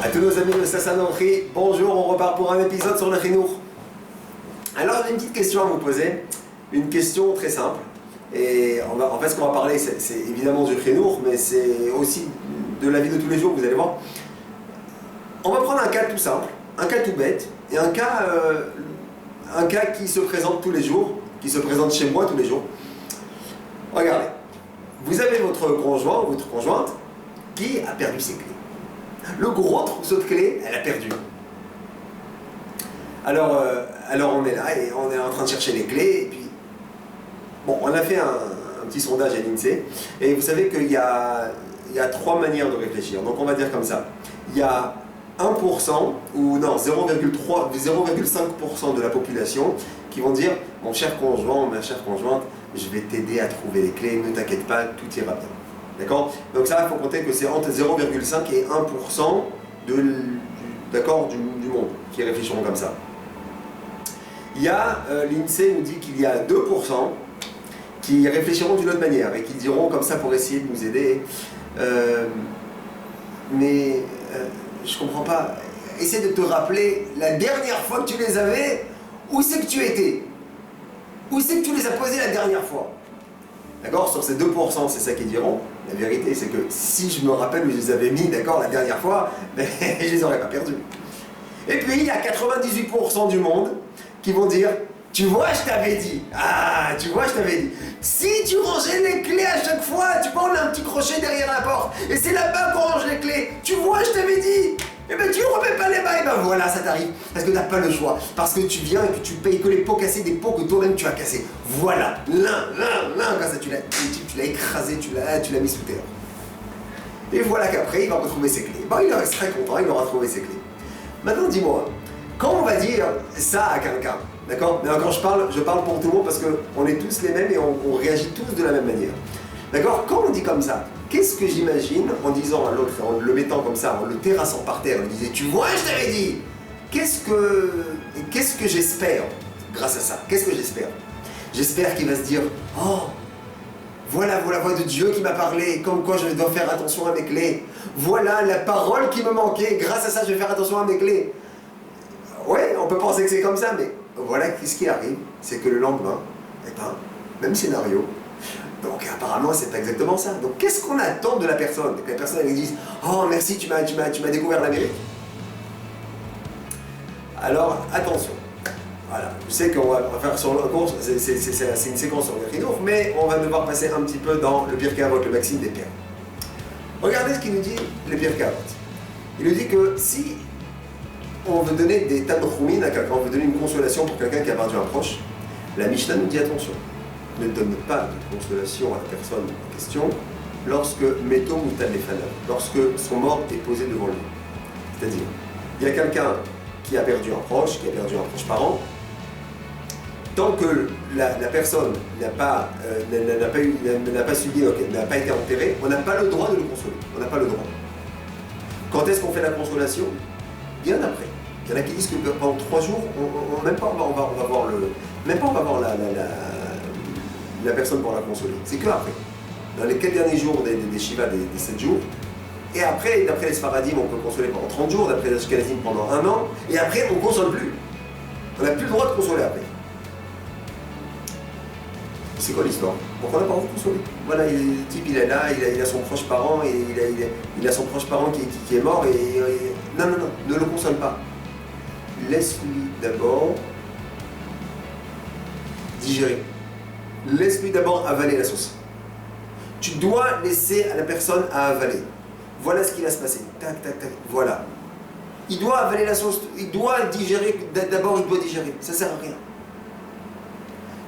À tous nos amis de Sassanochi, bonjour, on repart pour un épisode sur le Chinour. Alors j'ai une petite question à vous poser, une question très simple. Et en fait ce qu'on va parler c'est évidemment du Chinour, mais c'est aussi de la vie de tous les jours, vous allez voir. On va prendre un cas tout simple, un cas tout bête, et un cas qui se présente tous les jours, qui se présente chez moi tous les jours. Regardez, vous avez votre conjoint ou votre conjointe qui a perdu ses clés. Le gros trousseau de clés, elle a perdu. Alors on est là et on est en train de chercher les clés. Et puis, bon, on a fait un petit sondage à l'INSEE. Et vous savez qu'il y a 3 manières de réfléchir. Donc on va dire comme ça. Il y a 1% ou non, 0,5% de la population qui vont dire « Mon cher conjoint, ma chère conjointe, je vais t'aider à trouver les clés, ne t'inquiète pas, tout ira bien. » D'accord? Donc ça, il faut compter que c'est entre 0,5 et 1% du monde qui réfléchiront comme ça. Il y a, l'INSEE nous dit qu'il y a 2% qui réfléchiront d'une autre manière et qui diront comme ça pour essayer de nous aider. Mais je comprends pas. Essaie de te rappeler la dernière fois que tu les avais, où c'est que tu étais? Où c'est que tu les as posés la dernière fois? D'accord? Sur ces 2%, c'est ça qu'ils diront. La vérité, c'est que si je me rappelle où je les avais mis, d'accord, la dernière fois, ben, je les aurais pas perdus. Et puis, il y a 98% du monde qui vont dire « Tu vois, je t'avais dit. Ah, tu vois, je t'avais dit. Si tu rangeais les clés à chaque fois, tu vois, on a un petit crochet derrière la porte, et c'est là-bas qu'on range les clés. Tu vois, je t'avais dit. Et ben tu ne remets pas les mains, et ben voilà, ça t'arrive. Parce que tu n'as pas le choix. Parce que tu viens et que tu payes que les pots cassés, des pots que toi-même tu as cassés. Voilà, l'un, comme ça tu l'as écrasé, tu l'as mis sous terre. Et voilà qu'après, il va retrouver ses clés. Ben, il reste très content, il aura trouvé ses clés. Maintenant, dis-moi, quand on va dire ça à quelqu'un, d'accord? Mais quand je parle pour tout le monde parce qu'on est tous les mêmes et on réagit tous de la même manière. D'accord? Quand on dit comme ça, qu'est-ce que j'imagine en disant à l'autre, en le mettant comme ça, en le terrassant par terre, en lui disant « Tu vois, je t'avais dit !» Qu'est-ce que j'espère grâce à ça? Qu'est-ce que j'espère? J'espère qu'il va se dire « Oh, voilà la voix de Dieu qui m'a parlé, comme quoi je dois faire attention à mes clés. Voilà la parole qui me manquait, grâce à ça je vais faire attention à mes clés. » Ouais, on peut penser que c'est comme ça, mais voilà ce qui arrive, c'est que le lendemain, même scénario. Donc apparemment c'est pas exactement ça. Donc qu'est-ce qu'on attend de la personne? Que la personne elle dise « Oh merci, tu m'as découvert l'Amérique. » Alors attention. Voilà, je sais qu'on va faire sur le cours, c'est une séquence sur le Chinour, mais on va devoir passer un petit peu dans le Pirkei Avot, le Maxime des Pères. Regardez ce qu'il nous dit, le Pirkei Avot. Il nous dit que si on veut donner des tanchoumin à quelqu'un, on veut donner une consolation pour quelqu'un qui a perdu un proche, la Mishnah nous dit attention. Ne donne pas de consolation à la personne en question lorsque Meto Mutal Lefanav, lorsque son mort est posé devant lui. C'est-à-dire, il y a quelqu'un qui a perdu un proche parent, tant que la personne n'a pas subi, n'a pas été enterrée, on n'a pas le droit de le consoler. On n'a pas le droit. Quand est-ce qu'on fait la consolation? Bien après. Il y en a qui disent que pendant 3 jours, même pas on va voir la personne pour la consoler. C'est que après. Dans les 4 derniers jours des Shiva, des 7 jours. Et après, d'après les Sfaradim, on peut consoler pendant 30 jours, d'après les Ashkenazim pendant 1 an. Et après, on ne console plus. On n'a plus le droit de consoler après. C'est quoi l'histoire? Pourquoi on n'a pas envie de consoler? Voilà, le type il est là, il a son proche parent, et il a son proche parent qui est mort, et non, ne le console pas. Laisse-lui d'abord digérer. Laisse-lui d'abord avaler la sauce. Tu dois laisser à la personne à avaler. Voilà ce qui va se passer. Tac, voilà. Il doit avaler la sauce, il doit digérer, d'abord il doit digérer. Ça sert à rien.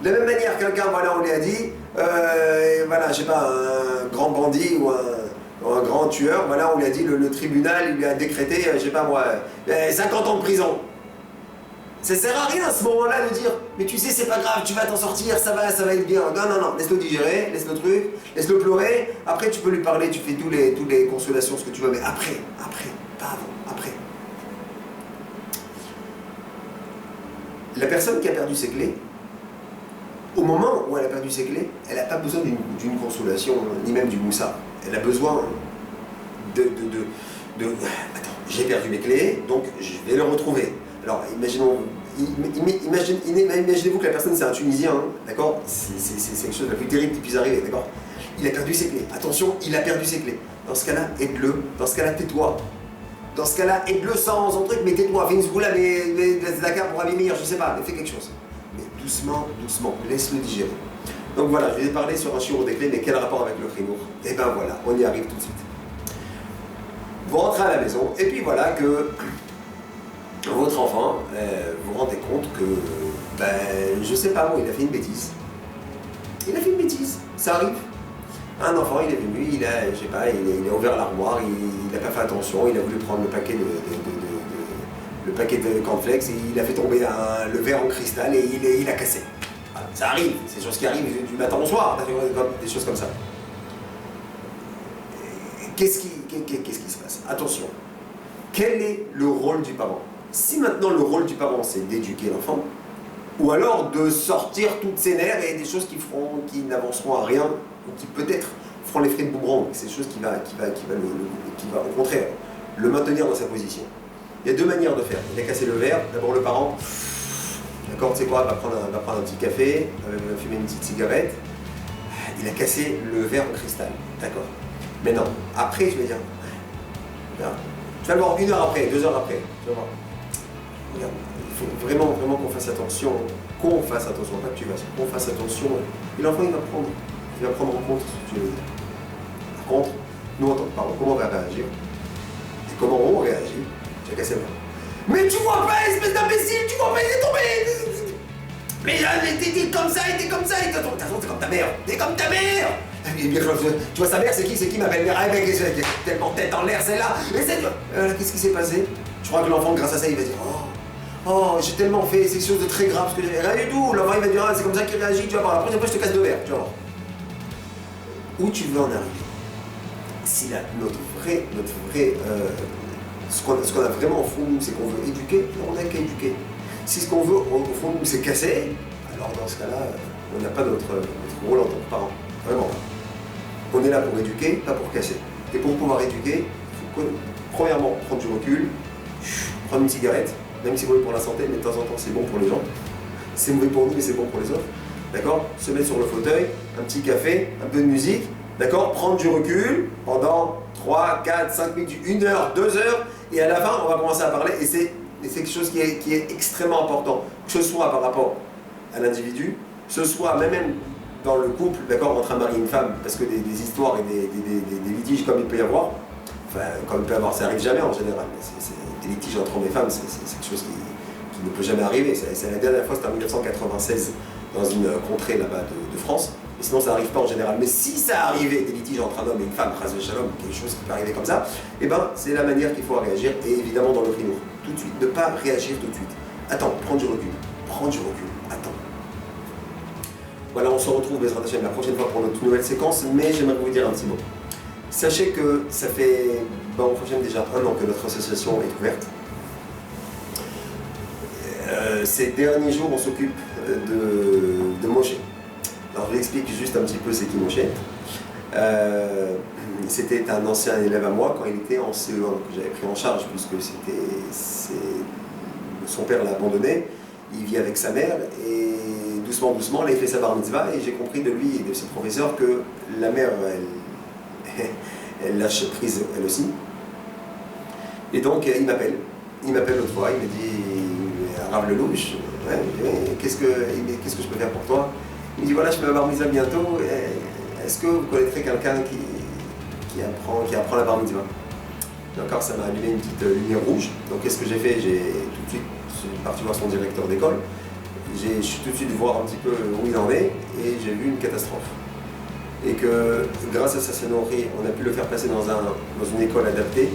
De la même manière, quelqu'un, voilà, on lui a dit, voilà, je sais pas, un grand bandit ou un grand tueur, voilà, on lui a dit, le tribunal, il lui a décrété, je sais pas moi, 50 ans de prison. Ça sert à rien à ce moment-là de dire « Mais tu sais, c'est pas grave, tu vas t'en sortir, ça va être bien. » Non, laisse-le digérer, laisse le truc, laisse-le pleurer. Après, tu peux lui parler, tu fais toutes les consolations, ce que tu veux, mais après, pas avant, après. La personne qui a perdu ses clés, au moment où elle a perdu ses clés, elle n'a pas besoin d'une consolation, ni même du moussa. Elle a besoin de... Attends, j'ai perdu mes clés, donc je vais le retrouver. Alors imaginez-vous que la personne c'est un Tunisien, hein, d'accord? C'est quelque chose de la plus terrible qui puisse arriver, d'accord? Il a perdu ses clés. Attention, il a perdu ses clés. Dans ce cas-là, aide-le. Dans ce cas-là, tais-toi. Dans ce cas-là, aide-le sans truc, mais tais-toi. Fais une zgoula, mais Dakar pour abîmer, je sais pas, mais fais quelque chose. Mais doucement, doucement, laisse-le digérer. Donc voilà, je vous ai parlé sur un shiur des clés, mais quel rapport avec le chinour? Et ben voilà, on y arrive tout de suite. Vous rentrez à la maison, et puis voilà que votre enfant, vous rendez compte que, ben, je sais pas moi, il a fait une bêtise. Il a fait une bêtise, ça arrive. Un enfant, il est venu, il a, je sais pas, il a ouvert l'armoire, il n'a pas fait attention, il a voulu prendre le paquet de cornflakes et il a fait tomber le verre en cristal et il a cassé. Voilà, ça arrive, c'est des choses qui arrivent du matin au soir, des choses comme ça. Qu'est-ce qui se passe? Attention, quel est le rôle du parent? Si maintenant le rôle du parent c'est d'éduquer l'enfant, ou alors de sortir toutes ses nerfs et des choses qui n'avanceront à rien, ou qui peut-être feront l'effet de boomerang, c'est des choses qui va au contraire le maintenir dans sa position. Il y a deux manières de faire. Il a cassé le verre, d'abord le parent, d'accord, tu sais quoi, va prendre un petit café, va fumer une petite cigarette, il a cassé le verre en cristal, d'accord. Maintenant, après je vais dire, tu vas le voir 1 heure après, 2 heures après, tu vas voir. Regarde, il faut vraiment qu'on fasse attention, pas que tu fasses, qu'on fasse attention. Et l'enfant il va prendre en compte ce que tu veux dire. Par contre, nous en tant que parents, comment on va réagir? Et comment on réagit? Tu as cassé le verre. Mais tu vois pas, espèce d'imbécile, tu vois pas, il est tombé! Mais t'es comme ça, t'es comme ça, t'es comme ta mère, t'es comme ta mère! Et bien, tu vois sa mère, c'est qui m'appelle mère? Ah, mec, tellement tête en l'air celle-là! Qu'est-ce qui s'est passé? Je crois que l'enfant, grâce à ça, il va dire oh, j'ai tellement fait, c'est quelque chose de très grave, parce que j'ai rien du tout. L'enfant, il va dire c'est comme ça qu'il réagit, tu vas voir, la prochaine fois, je te casse 2 verres, tu vas voir. Où tu veux en arriver? Si là, ce qu'on a vraiment au fond de nous, c'est qu'on veut éduquer, on n'a qu'à éduquer. Si ce qu'on veut au fond de nous, c'est casser, alors dans ce cas-là, on n'a pas notre rôle en tant que parent. Vraiment. On est là pour éduquer, pas pour casser. Et pour pouvoir éduquer, il faut premièrement prendre du recul, prendre une cigarette, même si c'est mauvais pour la santé, mais de temps en temps c'est bon pour les gens. C'est mauvais pour nous, mais c'est bon pour les autres. D'accord? Se mettre sur le fauteuil, un petit café, un peu de musique, d'accord? Prendre du recul pendant 3, 4, 5 minutes, 1 heure, 2 heures, et à la fin, on va commencer à parler, et c'est quelque chose qui est extrêmement important, que ce soit par rapport à l'individu, que ce soit même dans le couple, d'accord, entre un mari et une femme, parce que des histoires et des litiges comme il peut y avoir, enfin, comme il peut y avoir, ça arrive jamais en général, mais des litiges entre hommes et femmes, c'est quelque chose qui ne peut jamais arriver. C'est la dernière fois, c'était en 1996, dans une contrée là-bas de France, et sinon ça n'arrive pas en général. Mais si ça arrivait, des litiges entre un homme et une femme, ras shalom, quelque chose qui peut arriver comme ça, et ben c'est la manière qu'il faut réagir, et évidemment dans le chinour, tout de suite, ne pas réagir tout de suite. Attends, prends du recul, attends. Voilà, on se retrouve Bezrat Hashem la prochaine fois pour notre nouvelle séquence, mais j'aimerais vous dire un petit mot. Sachez que ça fait, au prochain déjà 1 an que notre association est ouverte. Ces derniers jours, on s'occupe de Moshe. Alors je vous explique juste un petit peu c'est qui Moshe. C'était un ancien élève à moi quand il était en CE1 que j'avais pris en charge puisque son père l'a abandonné. Il vit avec sa mère et doucement, là il fait sa bar mitzvah et j'ai compris de lui et de ses professeurs que la mère, elle lâche prise elle aussi. Et donc il m'appelle l'autre fois, il me dit Rav Lelouch, qu'est-ce que je peux faire pour toi? Il me dit voilà, je fais ma bar mitzvah bientôt, est-ce que vous connaîtrez quelqu'un qui apprend la bar mitzvah? Et encore ça m'a allumé une petite lumière rouge, donc qu'est-ce que j'ai fait? J'ai tout de suite, je suis parti voir son directeur d'école, je suis tout de suite voir un petit peu où il en est et j'ai vu une catastrophe. Et que grâce à sa scénorie, on a pu le faire passer dans une école adaptée.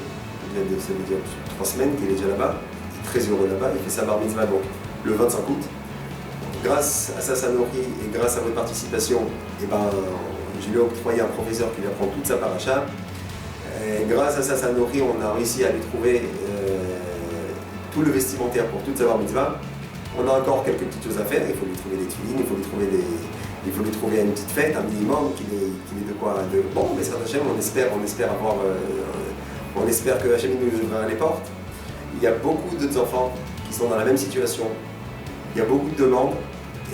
Ça veut dire 3 semaines qu'il est déjà là-bas, il est très heureux là-bas, il fait sa bar mitzvah donc le 25 août. Grâce à sa scénorie et grâce à votre participation, je lui ai octroyé un professeur qui lui apprend toute sa paracha. Et grâce à sa scénorie, on a réussi à lui trouver tout le vestimentaire pour toute sa bar mitzvah. On a encore quelques petites choses à faire, il faut lui trouver des tuilines, il faut lui trouver une petite fête, un minimum, qu'il ait de quoi. Bon, mais certainement, on espère avoir On espère que Hachem nous ouvrira les portes. Il y a beaucoup d'autres enfants qui sont dans la même situation. Il y a beaucoup de demandes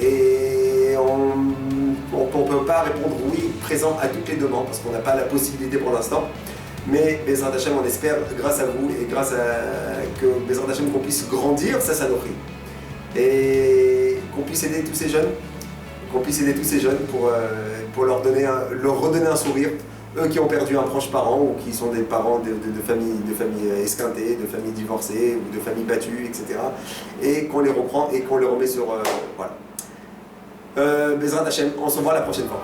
et on ne peut pas répondre oui, présent à toutes les demandes parce qu'on n'a pas la possibilité pour l'instant. Mais Bezrat Hashem, on espère, grâce à vous et grâce à que Bezrat Hashem, qu'on puisse grandir, ça nourrit. Et qu'on puisse aider tous ces jeunes, pour leur redonner un sourire. Eux qui ont perdu un proche parent ou qui sont des parents de familles esquintées, de familles divorcées ou de familles battues, etc. Et qu'on les reprend et qu'on les remet sur... voilà. Bezrat Hashem, on se voit la prochaine fois.